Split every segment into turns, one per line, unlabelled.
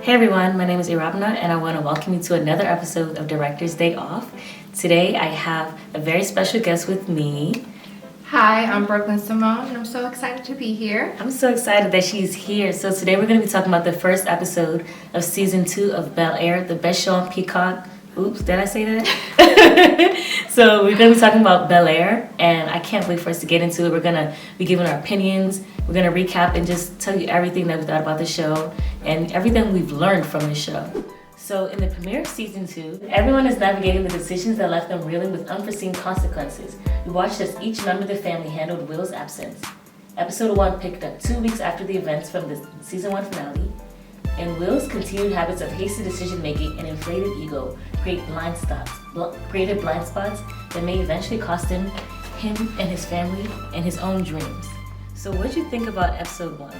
Hey everyone, my name is Irabna and I want to welcome you to another episode of Director's Day Off. Today I have a very special guest with me.
Hi, I'm Brooklyn Simone and I'm so excited to be here.
I'm so excited that she's here. So today we're going to be talking about the first episode of season 2 of Bel-Air, the best show on Peacock. Oops, did I say that? So we're going to be talking about Bel-Air and I can't wait for us to get into it. We're going to be giving our opinions. We're going to recap and just tell you everything that we thought about the show and everything we've learned from the show. So in the premiere of season 2, everyone is navigating the decisions that left them reeling with unforeseen consequences. We watched as each member of the family handled Will's absence. Episode 1 picked up 2 weeks after the events from the season 1 finale, and Will's continued habits of hasty decision-making and inflated ego created blind spots that may eventually cost him and his family and his own dreams. So what did you think about episode 1?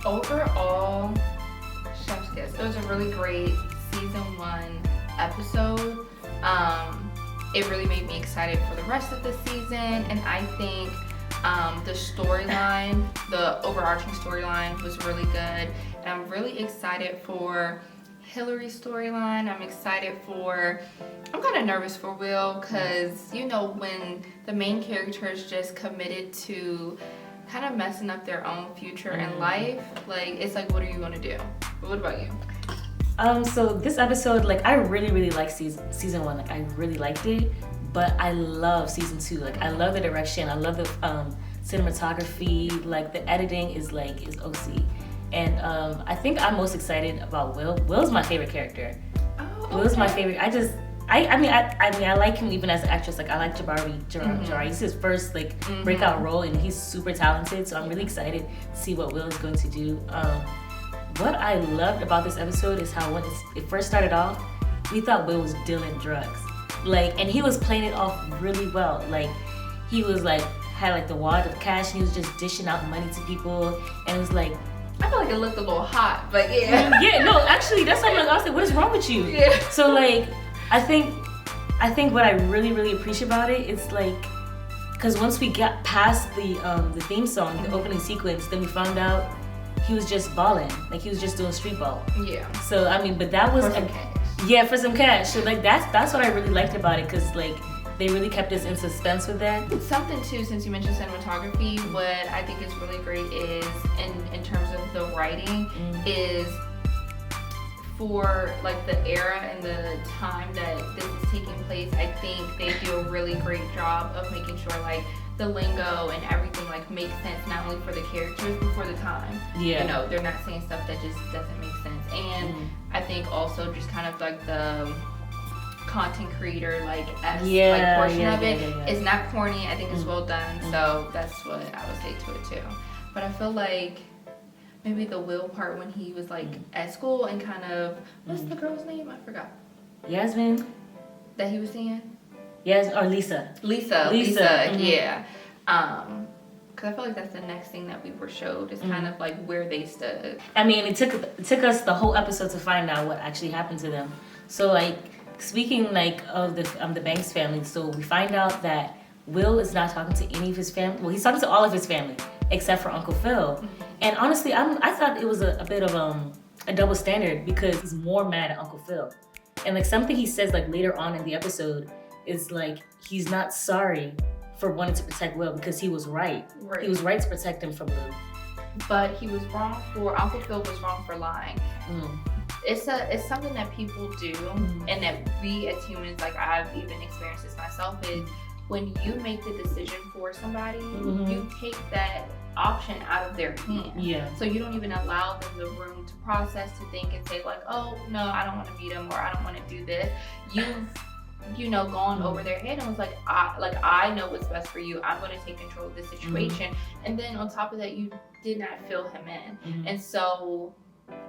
Overall, chef's kiss. It was a really great season 1 episode. It really made me excited for the rest of the season, and I think the storyline, the overarching storyline was really good. And I'm really excited for Hillary's storyline. I'm kind of nervous for Will because, you know, when the main character is just committed to kind of messing up their own future in life, like, it's like, what are you going to do? What about you?
So this episode, like, I really liked season 1. Like, I really liked it, but I love season 2. Like, I love the direction. I love the cinematography. Like, the editing is OC. And I think I'm most excited about Will. Will's my favorite character.
Oh, okay.
Will's my favorite. I like him even as an actress. Like, I like Jabari. It's his first breakout role, and he's super talented. So I'm really excited to see what Will is going to do. What I loved about this episode is how when it first started off, we thought Will was dealing drugs. And he was playing it off really well. Like, he was had the wad of cash, and he was just dishing out money to people, and it was like,
I feel like it looked a little hot, but yeah.
Yeah, no, actually, that's something I was like, what is wrong with you?
Yeah.
So I think what I really appreciate about it is because once we got past the theme song, the opening sequence, then we found out he was just balling, he was just doing street ball.
Yeah.
So but that was
for some cash.
Yeah, for some cash. So that's what I really liked about it, because they really kept us in suspense with that.
Something too, since you mentioned cinematography, what I think is really great is in terms of the writing is for the era and the time that this is taking place. I think they do a really great job of making sure the lingo and everything makes sense, not only for the characters but for the time.
Yeah.
You know, they're not saying stuff that just doesn't make sense. And I think also just kind of the content creator portion of it is not corny. I think it's well done. So that's what I would say to it too. But I feel like maybe the Will part when he was at school and kind of what's the girl's name? I forgot.
Yasmin.
That he was seeing?
Yes, or Lisa.
Lisa.
Mm-hmm.
Yeah. Because I feel like that's the next thing that we were showed is kind of where they stood.
I mean, it took us the whole episode to find out what actually happened to them. So speaking of the Banks family, so we find out that Will is not talking to any of his family. Well, he's talking to all of his family except for Uncle Phil. And honestly, I thought it was a bit of a double standard, because he's more mad at Uncle Phil. And something he says later on in the episode is he's not sorry for wanting to protect Will because he was right. He was right to protect him from Lou.
But he was wrong Uncle Phil was wrong for lying. It's something that people do, and that we as humans, I've even experienced this myself, is when you make the decision for somebody, you take that option out of their hands.
Yeah.
So you don't even allow them the room to process, to think and say oh no, I don't want to meet him, or I don't want to do this. You've gone over their head and was I know what's best for you. I'm going to take control of this situation. And then on top of that, you did not fill him in. And so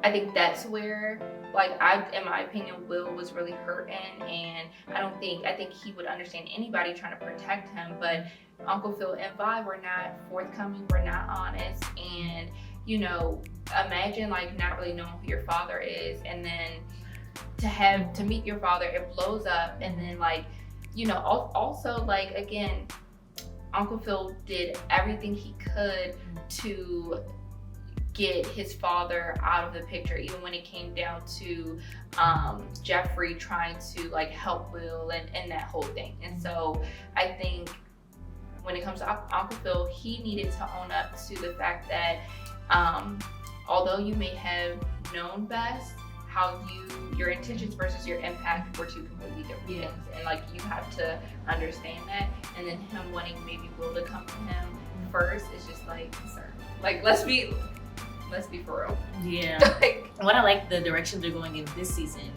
I think that's where, in my opinion, Will was really hurting, and I think he would understand anybody trying to protect him, but Uncle Phil and Vi were not forthcoming, were not honest, and, imagine, not really knowing who your father is, and then to meet your father, it blows up, and then, also, again, Uncle Phil did everything he could to get his father out of the picture, even when it came down to Jeffrey trying to like help Will and that whole thing. And so I think when it comes to Uncle Phil, he needed to own up to the fact that although you may have known best, how your intentions versus your impact were two completely different things, and like you have to understand that. And then him wanting maybe Will to come to him first is just like, sir, like let's be for real.
Yeah. What I like the direction they're going in this season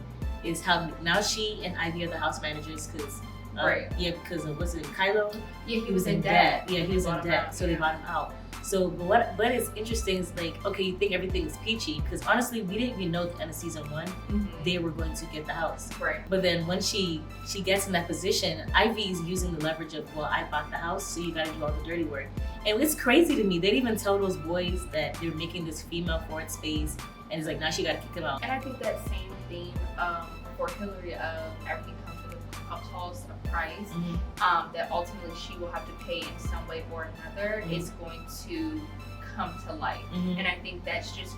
is how now she and Ivy are the house managers because because was it Kylo?
Yeah, he was in debt.
Yeah, he was in debt, so they bought him out. So, but what is interesting is like, okay, you think everything is peachy because honestly, we didn't even know at the end of season 1 they were going to get the house.
Right.
But then when she gets in that position, Ivy's using the leverage of, well, I bought the house, so you got to do all the dirty work. And it's crazy to me. They didn't even tell those boys that they're making this female forward space, and it's like now she got to kick him out.
And I think that same theme for Hillary of everything comes with a cost of price that ultimately she will have to pay in some way or another is going to come to light. And I think that's just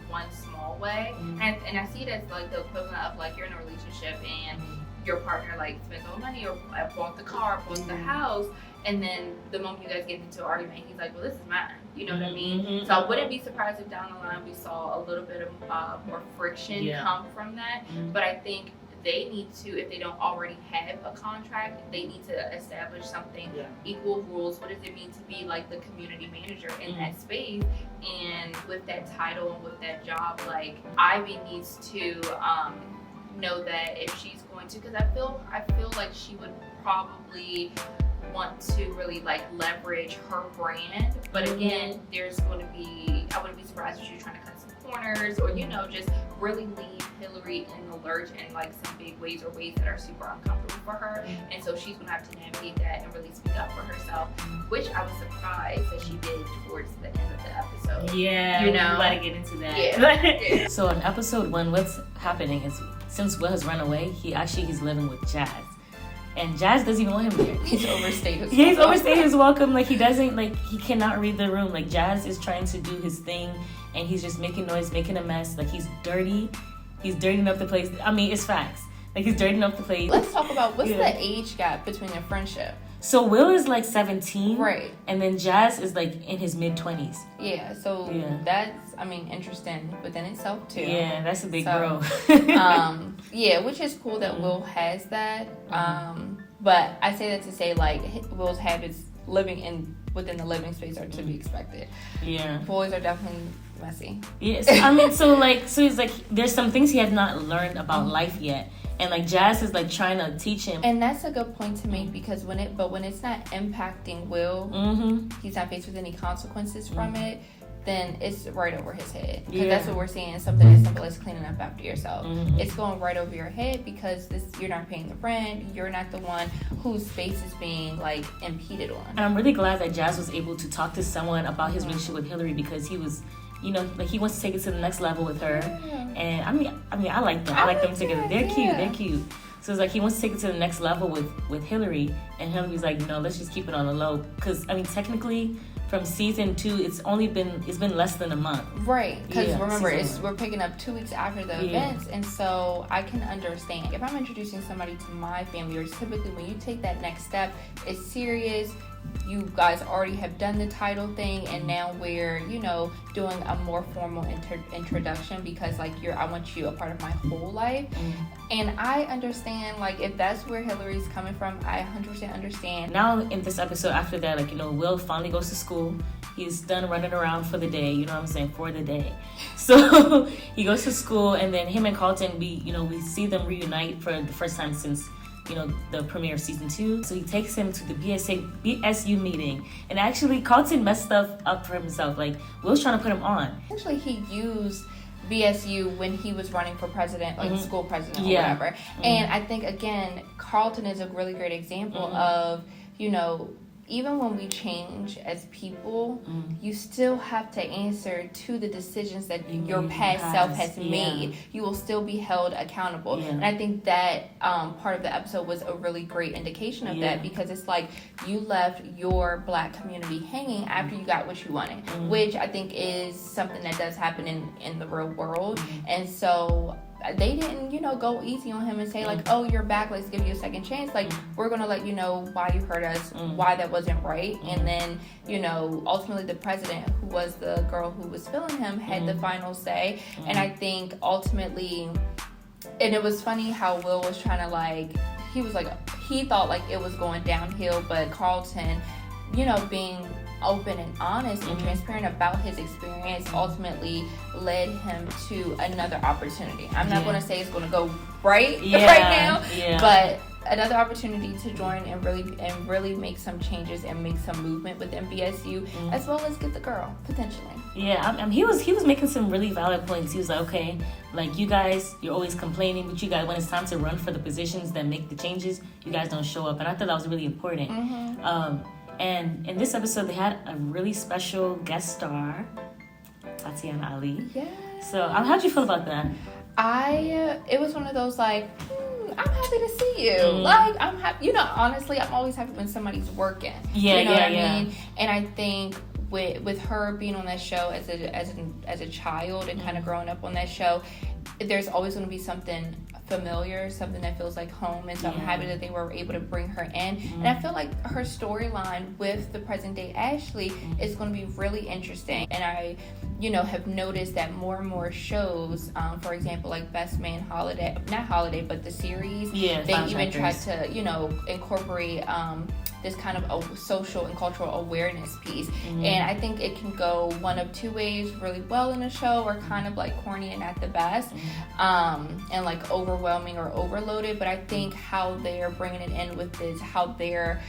one small way. And I see it as like the equivalent of like you're in a relationship and your partner like spends all the money or bought the car, bought the house, and then the moment you guys get into an argument, he's like, well, this is mine. You know what I mean? So I wouldn't be surprised if down the line we saw a little bit of more friction come from that. But I think they need to, if they don't already have a contract, they need to establish something, equal rules. What does it mean to be like the community manager in that space? And with that title and with that job, like Ivy needs to know that if she's going to, because I feel like she would probably want to really like leverage her brand. But again, there's going to be, I wouldn't be surprised if she's trying to cut some corners or, you know, just really leave Hillary in the lurch in like some big ways or ways that are super uncomfortable for her. And so she's going to have to navigate that and really speak up for herself, which I was surprised that she did towards the end of the episode.
Yeah,
you know,
we gotta get into that.
Yeah.
So in episode 1, what's happening is since Will has run away, he's living with Jazz. And Jazz doesn't even want him there.
He's overstayed his welcome.
Yeah, he's overstayed his welcome. Like he doesn't, like he cannot read the room. Like Jazz is trying to do his thing and he's just making noise, making a mess. Like he's dirty. He's dirtying up the place. I mean, it's facts. Like he's dirtying up the place.
Let's talk about what's the age gap between their friendship.
So Will is like 17.
Right. And
then Jazz is like in his mid-20s.
Yeah, so that's, I mean, interesting within itself too.
Yeah, that's a big grow.
Yeah, which is cool that Will has that. But I say that to say like Will's habits living within the living space are to be expected.
Yeah.
Boys are definitely messy.
Yes. I mean, so he's like, there's some things he has not learned about life yet. And like Jazz is like trying to teach him.
And that's a good point to make because when it's not impacting Will, he's not faced with any consequences from it, then it's right over his head. Because that's what we're seeing, something as simple as cleaning up after yourself. It's going right over your head because you're not paying the rent, you're not the one whose space is being like impeded on.
And I'm really glad that Jazz was able to talk to someone about his relationship with Hillary because he was, you know, like he wants to take it to the next level with her. And I mean, I like them. I like them together. They're cute. They're cute. So it's like he wants to take it to the next level with Hillary, and Hillary's like, no, let's just keep it on the low. Because I mean, technically, from season 2, it's been less than a month.
Right. Because remember, we're picking up 2 weeks after the events, and so I can understand if I'm introducing somebody to my family, or typically when you take that next step, it's serious. You guys already have done the title thing, and now we're, you know, doing a more formal introduction because like I want you a part of my whole life. And I understand, like, if that's where Hillary's coming from, I 100% understand.
Now in this episode after that, like, you know, Will finally goes to school. He's done running around for the day, you know what I'm saying, for the day. So he goes to school, and then him and Carlton, we see them reunite for the first time since, you know, the premiere of season 2. So he takes him to the BSU meeting. And actually, Carlton messed stuff up for himself. Like, Will's trying to put him on.
Essentially, he used BSU when he was running for president, like school president or whatever. And I think, again, Carlton is a really great example of, you know, even when we change as people, you still have to answer to the decisions that your past self has made. You will still be held accountable. And I think that part of the episode was a really great indication of that, because it's like you left your Black community hanging after you got what you wanted, which I think is something that does happen in the real world. And so they didn't, go easy on him and say like, oh, you're back, let's give you a second chance. Like, we're going to let you know why you hurt us, why that wasn't right. And then, ultimately the president, who was the girl who was filling him, had the final say. And I think ultimately, and it was funny how Will was trying to he thought like it was going downhill, but Carlton, being open and honest and transparent about his experience ultimately led him to another opportunity. I'm not going to say it's going to go right now, but another opportunity to join and really make some changes and make some movement with MBSU, as well as get the girl potentially.
He was making some really valid points. He was like, okay, like, you guys, you're always complaining, but you guys, when it's time to run for the positions that make the changes, you guys don't show up. And I thought that was really important. And in this episode, they had a really special guest star, Tatiana Ali.
Yeah.
So, how'd you feel about that?
It was one of those like, I'm happy to see you. Like, I'm happy. Honestly, I'm always happy when somebody's working.
Yeah,
what I mean? And I think with her being on that show as a child and kind of growing up on that show, there's always going to be something familiar, something that feels like home. And so I'm happy that they were able to bring her in. And I feel like her storyline with the present day Ashley is going to be really interesting. And I have noticed that more and more shows, for example, like Best Man Holiday, not Holiday, but the series, they even tried to, incorporate this kind of a social and cultural awareness piece. And I think it can go one of two ways: really well in a show, or kind of like corny and at the best, and like overwhelming or overloaded. But I think how they're bringing it in with this, how they're,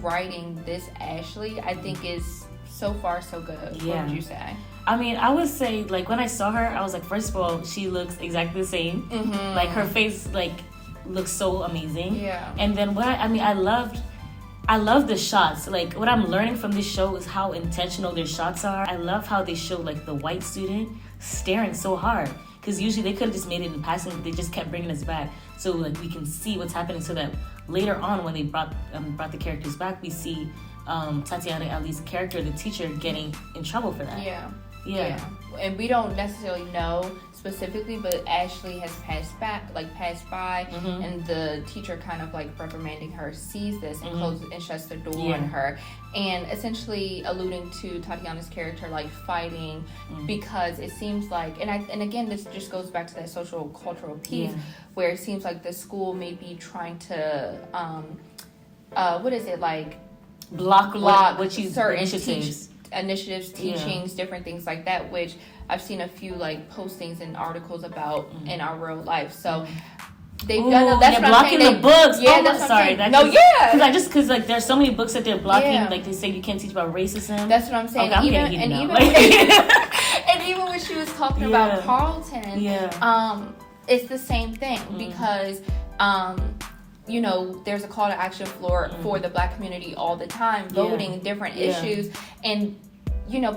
writing this Ashley, I think is so far so good. What would you say?
I mean, I would say, like, when I saw her, I was like, first of all, she looks exactly the same. Like, her face, like, looks so amazing. Yeah. And then I love the shots. Like, what I'm learning from this show is how intentional their shots are. I love how they show, like, the white student staring so hard. Because usually they could have just made it in passing, but they just kept bringing us back. So, like, we can see what's happening, so that later on, when they brought the characters back, we see Tatiana Ali's character, the teacher, getting in trouble for that. Yeah.
And we don't necessarily know specifically, but Ashley has passed by, and the teacher kind of like reprimanding her sees this and closes and shuts the door on her, and essentially alluding to Tatiana's character like fighting, because it seems like, and again, this just goes back to that social cultural piece, where it seems like the school may be trying to block what you certain initiatives, teachings, different things like that, which I've seen a few like postings and articles about in our real life. So they've done that's what
blocking
I'm saying.
The books.
Yeah, that's
sorry.
Because
like there's so many books that they're blocking. Like they say you can't teach about racism.
That's what I'm saying.
Okay,
even when she was talking about Carlton, it's the same thing, because there's a call to action for the Black community all the time, voting different issues, and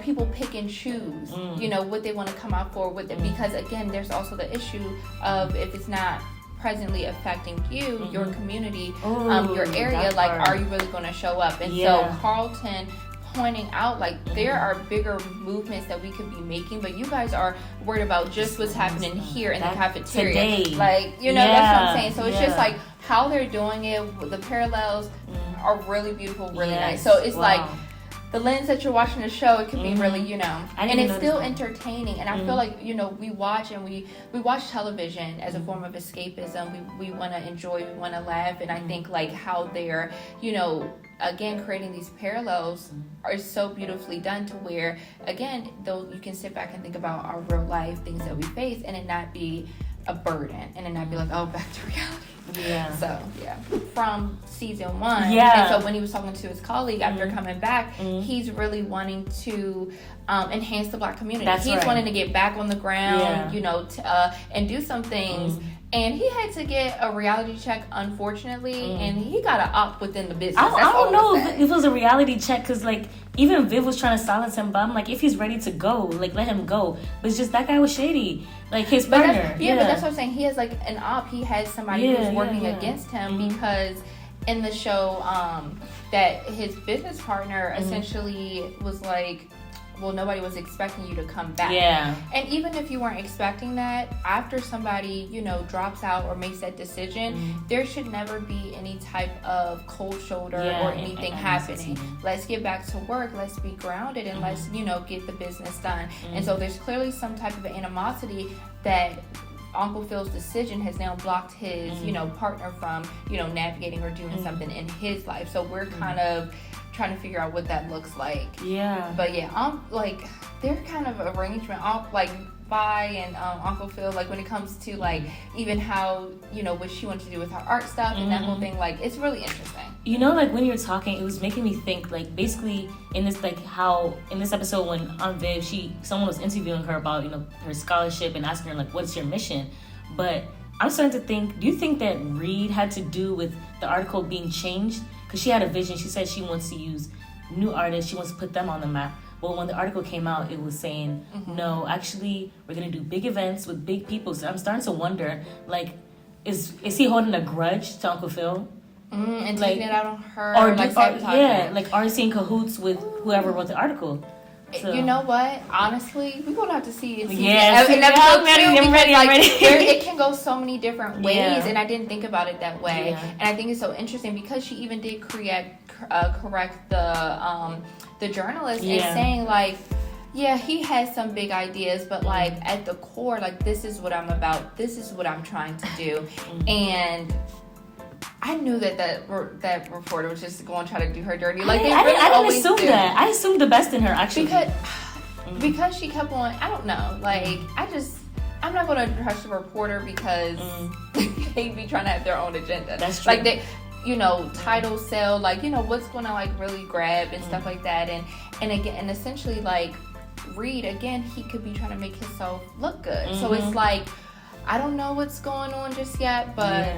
people pick and choose what they want to come out for with it, because again, there's also the issue of, if it's not presently affecting you, your community, your area, like, are you really going to show up? And so Carlton pointing out, like, there are bigger movements that we could be making, but you guys are worried about just what's happening here in the cafeteria today. Like, that's what I'm saying. So it's just like how they're doing it. The parallels are really beautiful, really nice. So it's like the lens that you're watching the show, it can be really, and it's still entertaining. And I feel like, we watch and we watch television as a form of escapism. We want to enjoy, we want to laugh. And I think like how they're, again, creating these parallels are so beautifully done, to where, again, though you can sit back and think about our real life things that we face, and it not be a burden, and it not be like, oh, back to reality. From season 1, and so when he was talking to his colleague after coming back, he's really wanting to enhance the Black community.
That's
He's
right.
wanting to get back on the ground,
Yeah.
you know, and do some things. And he had to get a reality check, unfortunately, and he got to opt within the business.
I don't know if it was a reality check, because, like, even Viv was trying to silence him, but I'm like, if he's ready to go, like, let him go. But it's just that guy was shady. Like, his partner.
But that's what I'm saying. He has, like, an op. He has somebody who's working against him because in the show, that his business partner essentially was like, well, nobody was expecting you to come back.
Yeah.
And even if you weren't expecting that, after somebody, you know, drops out or makes that decision, there should never be any type of cold shoulder or anything happening. Let's get back to work. Let's be grounded and let's, you know, get the business done. And so there's clearly some type of animosity that Uncle Phil's decision has now blocked his, you know, partner from, you know, navigating or doing something in his life. So we're kind of trying to figure out what that looks like.
Yeah.
But yeah, like, their kind of arrangement, like, Vi and Uncle Phil, like, when it comes to, like, even how, you know, what she wanted to do with her art stuff and that whole thing, like, it's really interesting.
You know, like, when you were talking, it was making me think, like, basically in this, like, how in this episode when on Viv, someone was interviewing her about, you know, her scholarship and asking her, like, what's your mission? But I'm starting to think, do you think that Reed had to do with the article being changed? Because she had a vision. She said she wants to use new artists. She wants to put them on the map. Well, when the article came out, it was saying, no, actually, we're going to do big events with big people. So I'm starting to wonder, like, is he holding a grudge to Uncle Phil?
And like, taking it out on her?
Or are he in cahoots with whoever wrote the article? So.
You know what? Honestly, we're gonna have to see. I'm ready. It can go so many different ways, and I didn't think about it that way. Yeah. And I think it's so interesting because she even did correct the journalist in saying, like, yeah, he has some big ideas, but, like, at the core, like, this is what I'm about. This is what I'm trying to do, and I knew that reporter was just going to try to do her dirty. Like, I didn't assume that.
I assumed the best in her, actually.
Because she kept on, I don't know. Like, I'm not going to trust a reporter because they be trying to have their own agenda.
That's true.
Like, they, you know, title sell, like, you know, what's going to, like, really grab and stuff like that. And again, and essentially, like, Reed, again, he could be trying to make himself look good. So it's like, I don't know what's going on just yet, but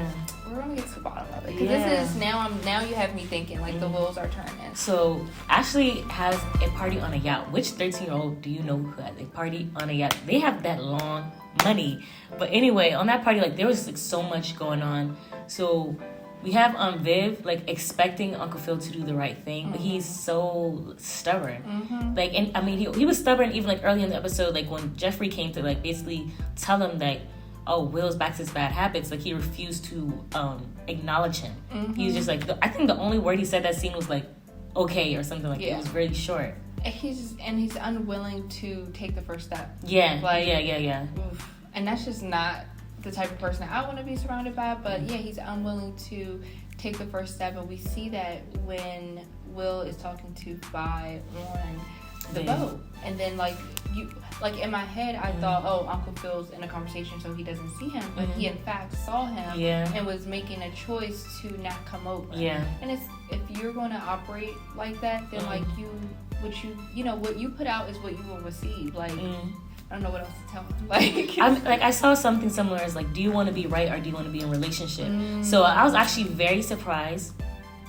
we're gonna get to the bottom of it. Because this is now you have me thinking, like, the wheels are turning.
So Ashley has a party on a yacht. Which 13-year-old do you know who has a party on a yacht? They have that long money. But anyway, on that party, like, there was, like, so much going on. So we have Viv, like, expecting Uncle Phil to do the right thing, but he's so stubborn. Like, and I mean, he was stubborn even, like, early in the episode, like, when Jeffrey came to, like, basically tell him that, oh, Will's back to his bad habits. Like, he refused to acknowledge him. He was just like, I think the only word he said that scene was, like, okay, or something like that. It was really short.
He's unwilling to take the first step.
Yeah,
like,
yeah.
Oof. And that's just not the type of person I want to be surrounded by. But yeah, he's unwilling to take the first step, and we see that when Will is talking to Vi on the boat, and then, like, in my head, I thought, oh, Uncle Phil's in a conversation, so he doesn't see him, but he in fact saw him and was making a choice to not come over. Yeah. And it's, if you're going to operate like that, then like what you put out is what you will receive. Like, I don't know what else to tell him.
I saw something similar as, like, do you want to be right or do you want to be in a relationship? So I was actually very surprised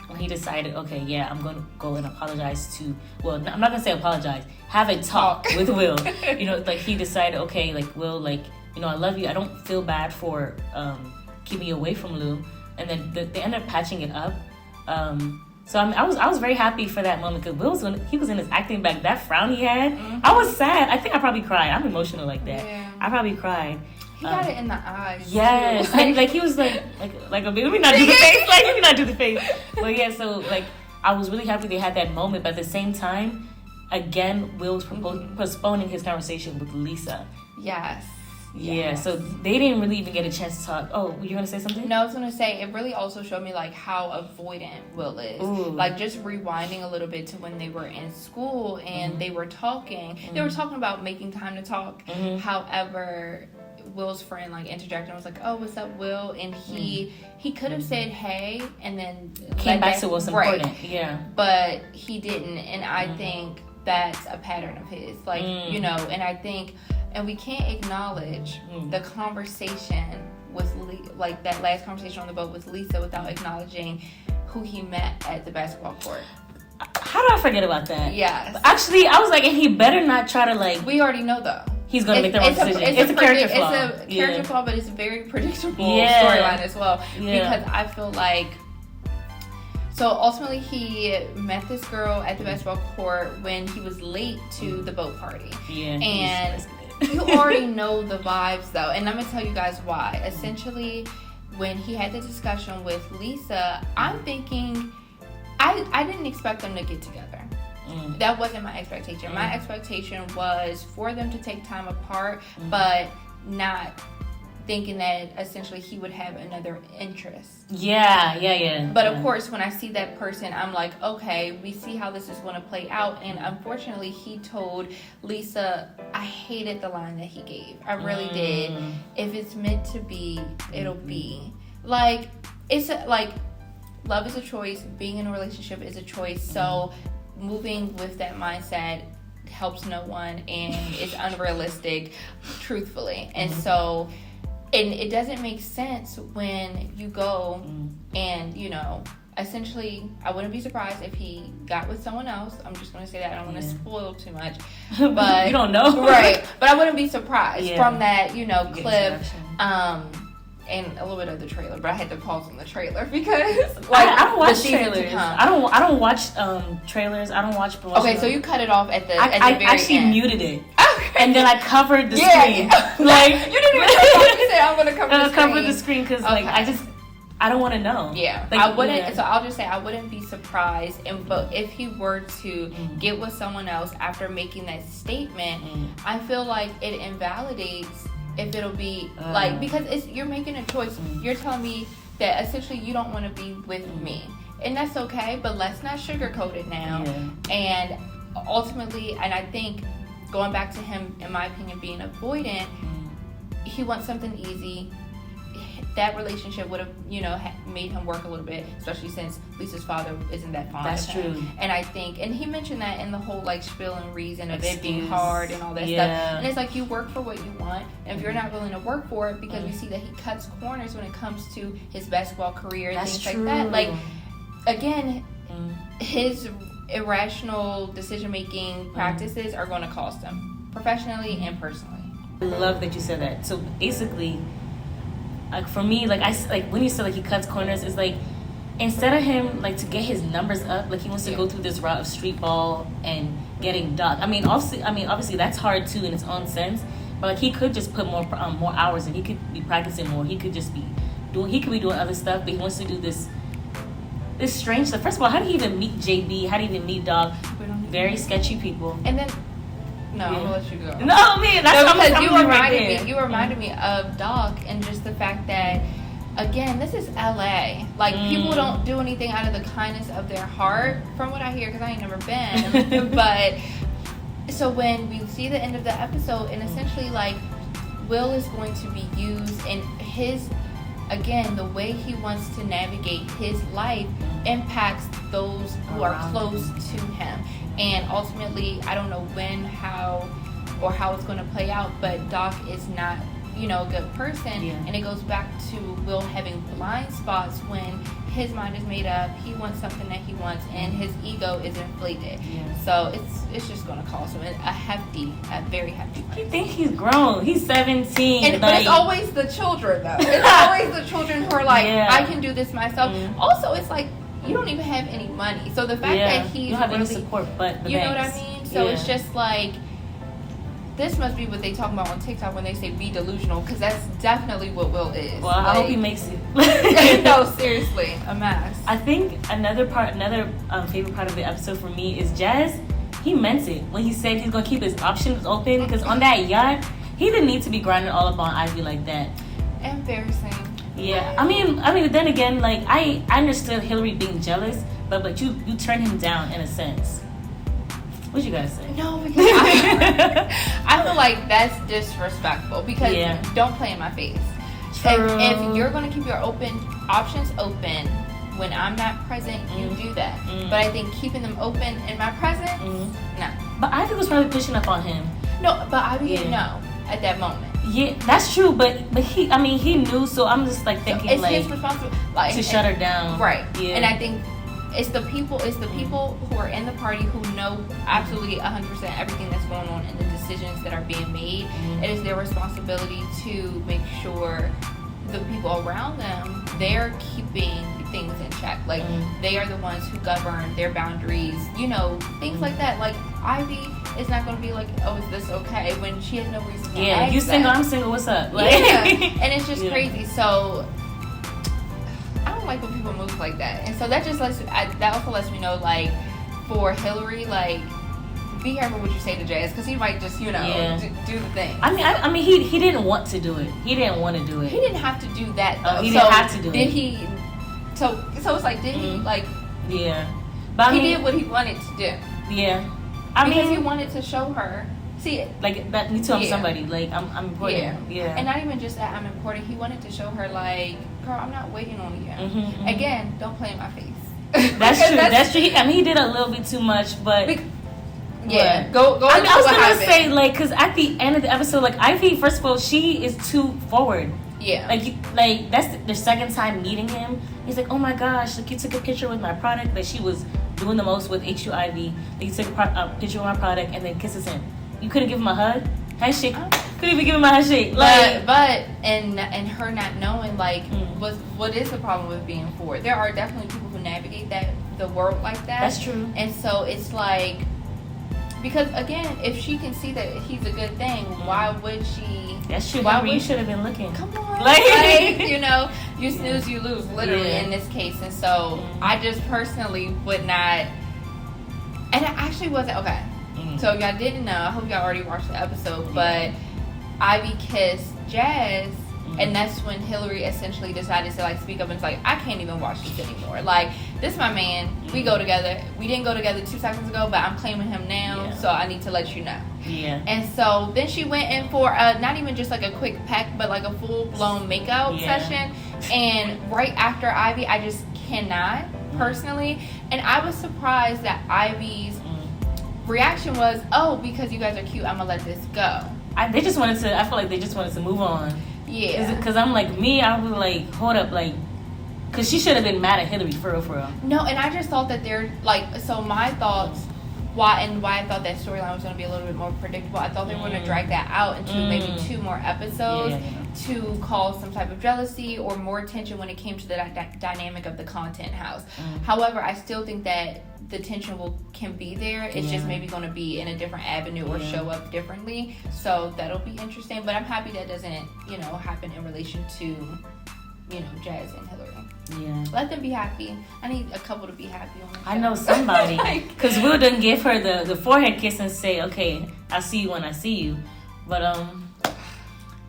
when he decided, okay, yeah, I'm going to go and apologize to, well, I'm not going to say apologize, have a talk with Will. You know, like, he decided, okay, like, Will, like, you know, I love you. I don't feel bad for keeping you away from Lou. And then they ended up patching it up. So I was very happy for that moment, because Will he was in his acting back. That frown he had, I was sad. I think I probably cried. I'm emotional like that. Yeah. I probably cried.
He got it in the eyes.
Yes, and like he was like let me not do the face. Like, let me not do the face. But yeah, so like I was really happy they had that moment. But at the same time, again, Will was postponing his conversation with Lisa.
Yes.
Yeah, so they didn't really even get a chance to talk. Oh, you want to say something?
No, I was going to say, it really also showed me, like, how avoidant Will is. Ooh. Like, just rewinding a little bit to when they were in school and they were talking. They were talking about making time to talk. However, Will's friend, like, interjected and was like, oh, what's up, Will? And he could have said, hey, and then
came back to what's important. Yeah.
But he didn't. And I think that's a pattern of his. Like, you know, and I think, and we can't acknowledge the conversation with, like, that last conversation on the boat with Lisa without acknowledging who he met at the basketball court.
How do I forget about that?
Yes.
Actually, I was like, and he better not try to, like...
We already know, though.
He's going to make the wrong decision. It's a character flaw.
It's a character flaw, but it's a very predictable
Yeah.
storyline as well.
Yeah.
Because I feel like... So ultimately, he met this girl at the basketball court when he was late to the boat party.
Yeah.
And you already know the vibes, though. And I'm going to tell you guys why. Essentially, when he had the discussion with Lisa, I'm thinking... I didn't expect them to get together. That wasn't my expectation. My expectation was for them to take time apart, but not thinking that essentially he would have another interest.
Yeah.
But of course, when I see that person, I'm like, okay, we see how this is going to play out. And unfortunately, he told Lisa, I hated the line that he gave. I really did. If it's meant to be, it'll be. Like, it's like, love is a choice. Being in a relationship is a choice. So moving with that mindset helps no one and is unrealistic, truthfully. And so, and it doesn't make sense when you go and, you know, essentially, I wouldn't be surprised if he got with someone else. I'm just going to say that. I don't want to spoil too much. But
you don't know.
Right. But I wouldn't be surprised from that, you know, clip. And a little bit of the trailer, but I had to pause on the trailer because like
I don't watch
the
trailers. I don't watch trailers. I don't watch promotional.
Okay, so you cut it off at the
I
very
actually
end.
muted it, and then I covered the screen.
Like you didn't even say I'm gonna cover the screen
because like I don't want to know.
Yeah,
like,
I wouldn't. Yeah. So I'll just say I wouldn't be surprised. But if he were to get with someone else after making that statement, I feel like it invalidates. If it'll be like, because you're making a choice. You're telling me that essentially you don't want to be with me, and that's okay. But let's not sugarcoat it now. Yeah. And ultimately, and I think going back to him, in my opinion, being avoidant, he wants something easy. That relationship would have, you know, made him work a little bit, especially since Lisa's father isn't that fond of him. That's true. And I think, and he mentioned that in the whole like spiel and reason of it being hard and all that stuff. And it's like you work for what you want, and if you're not willing to work for it, because we see that he cuts corners when it comes to his basketball career and things like that. Like again, his irrational decision-making practices are going to cost him professionally and personally.
I love that you said that. So basically, like for me, like when you said like he cuts corners, it's like instead of him like to get his numbers up, like he wants to go through this route of street ball and getting docked. I mean, obviously that's hard too in its own sense. But like he could just put more hours in. He could be practicing more. He could just be doing. He could be doing other stuff. But he wants to do this strange stuff. First of all, how did he even meet JB? How did he even meet Doc? Very sketchy people.
And then. No, I'm gonna let you go.
No, man, that's
because you reminded me of Doc and just the fact that, again, this is LA. Like people don't do anything out of the kindness of their heart, from what I hear, because I ain't never been. But so when we see the end of the episode, and essentially like Will is going to be used, and his, again, the way he wants to navigate his life impacts those who are close to him. And ultimately, I don't know when, how it's going to play out, but Doc is not, you know, a good person. Yeah. And it goes back to Will having blind spots when his mind is made up, he wants something that he wants, and his ego is inflated. Yeah. So it's just going to cost him a very hefty price.
You think he's grown. He's 17.
But it's always the children, though. It's always the children who are like, I can do this myself. Also, it's like, you don't even have any money. So the fact that he's
you don't have
really,
any support, but the
you
banks.
know what I mean? So it's just like, this must be what they talk about on TikTok when they say be delusional, because that's definitely what Will is.
Well, I hope he makes it.
No, seriously, a mess.
I think another favorite part of the episode for me is Jazz. He meant it when he said he's gonna keep his options open, because on that yacht, he didn't need to be grinding all up on Ivy like that.
Embarrassing.
Yeah, I mean, then again, like I understood Hillary being jealous, but you turned him down in a sense. What you gotta say?
No, because I feel like that's disrespectful, because don't play in my face. If you're gonna keep your options open when I'm not present, you do that. But I think keeping them open in my presence, no.
But Ivy was probably pushing up on him.
No, but Ivy didn't know at that moment.
Yeah, that's true. But he, I mean, he knew. So I'm just like thinking,
it's
like,
his responsibility, like,
to shut her down.
Right.
Yeah.
And I think it's the people who are in the party who know absolutely 100% everything that's going on and the decisions that are being made. It is their responsibility to make sure the people around them, they're keeping things in check. Like, they are the ones who govern their boundaries, you know, things like that. Like, Ivy is not going to be like, oh, is this okay? When she has no reason to ask
you single,
that.
I'm single, what's up? Like,
and it's just crazy. So I don't like when people move like that. And so that just that also lets me know, like, for Hillary, like, be careful what you say to Jazz, because he might just, you know, do the thing.
I mean, he didn't want to do it. He didn't want to do it.
He didn't have to do that, though.
He didn't have to do it.
Did he? So it's like, did he, like...
Yeah. But
he did what he wanted to do.
Yeah.
Because he wanted to show her... See,
like, that you tell somebody, like, I'm important. Yeah.
And not even just that I'm important. He wanted to show her, like, girl, I'm not waiting on you. Again, don't play in my face.
That's true. That's true. I mean, he did a little bit too much, but...
Go.
I was gonna say, like, because at the end of the episode, like, Ivy, first of all, she is too forward.
Yeah.
Like that's the second time meeting him. He's like, oh my gosh, like, you took a picture with my product. Like, she was doing the most with HUIV. Like, you took a picture with my product and then kisses him. You couldn't give him a hug, handshake. Couldn't even give him a handshake. Like,
but and her not knowing, like, what is the problem with being forward? There are definitely people who navigate the world like that.
That's true.
And so it's like, because again, if she can see that he's a good thing, why would she?
That's true. Why you should have been looking.
Come on, like, you know, you snooze, you lose, literally in this case. And so I just personally would not. And it actually wasn't okay. So if y'all didn't know, I hope y'all already watched the episode. But Ivy kissed Jazz. And that's when Hillary essentially decided to, like, speak up and it's like, I can't even watch this anymore. Like, this is my man. We go together. We didn't go together 2 seconds ago, but I'm claiming him now. So I need to let you know. Yeah. And so then she went in for not even just like a quick peck, but like a full blown makeout session. And right after Ivy, I just cannot personally. And I was surprised that Ivy's reaction was, oh, because you guys are cute, I'm gonna let this go.
I feel like they just wanted to move on.
Yeah.
Because I'm like, I was like, hold up, like, because she should have been mad at Hillary for real.
No, and I just thought that they're, like, so my thoughts, why I thought that storyline was going to be a little bit more predictable, I thought they were going to drag that out into maybe 2 more episodes to cause some type of jealousy or more tension when it came to the dynamic of the content house. However, I still think that the tension can be there. It's just maybe going to be in a different avenue or show up differently. So that'll be interesting. But I'm happy that doesn't, happen in relation to, Jazz and Hillary. Yeah. Let them be happy. I need a couple to be happy on the show.
I know somebody. Because Will didn't give her the forehead kiss and say, okay, I'll see you when I see you. But,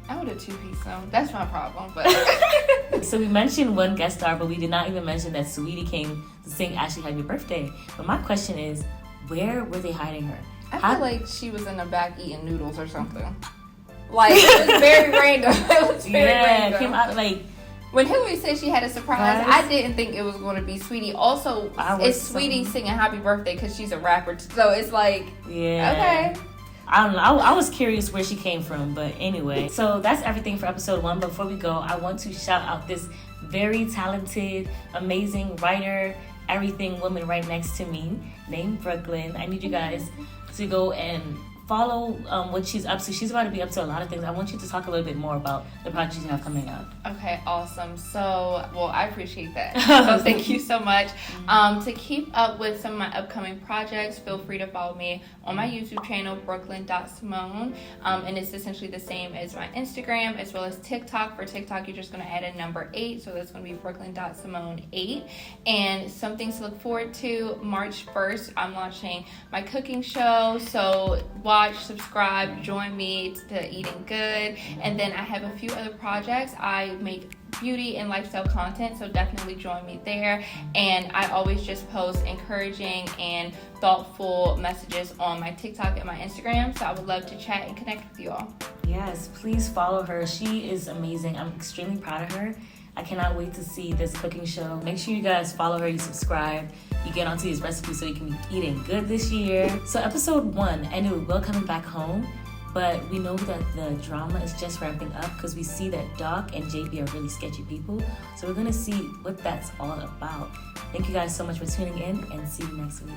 I would have 2-piece them. That's my problem. But
so we mentioned one guest star, but we did not even mention that Saweetie came to sing Ashley Happy Birthday. But my question is, where were they hiding her?
I feel like she was in the back eating noodles or something. Like, it was very random. It was very random.
Came out like...
When Hillary said she had a surprise, I didn't think it was going to be Sweetie. Also, it's Sweetie singing Happy Birthday because she's a rapper. So it's like, okay.
I don't know. I was curious where she came from, but anyway. So that's everything for episode 1. Before we go, I want to shout out this very talented, amazing writer, everything woman right next to me named Brooklyn. I need you guys to go and follow what she's up to. She's about to be up to a lot of things. I want you to talk a little bit more about the projects you have coming up.
Okay, awesome. So, I appreciate that. So thank you so much. To keep up with some of my upcoming projects, feel free to follow me on my YouTube channel, brooklyn.simone. And it's essentially the same as my Instagram as well as TikTok. For TikTok, you're just going to add a number 8. So that's going to be brooklyn.simone8. And some things to look forward to. March 1st, I'm launching my cooking show. So watch, subscribe, join me to Eating Good. And then I have a few other projects. I make beauty and lifestyle content, so definitely join me there. And I always just post encouraging and thoughtful messages on my TikTok and my Instagram, so I would love to chat and connect with you all.
Yes, please follow her. She is amazing. I'm extremely proud of her. I cannot wait to see this cooking show. Make sure you guys follow her, you subscribe, you get onto these recipes so you can be eating good this year. So episode 1, I knew Will coming back home, but we know that the drama is just ramping up because we see that Doc and JB are really sketchy people. So we're gonna see what that's all about. Thank you guys so much for tuning in and see you next week.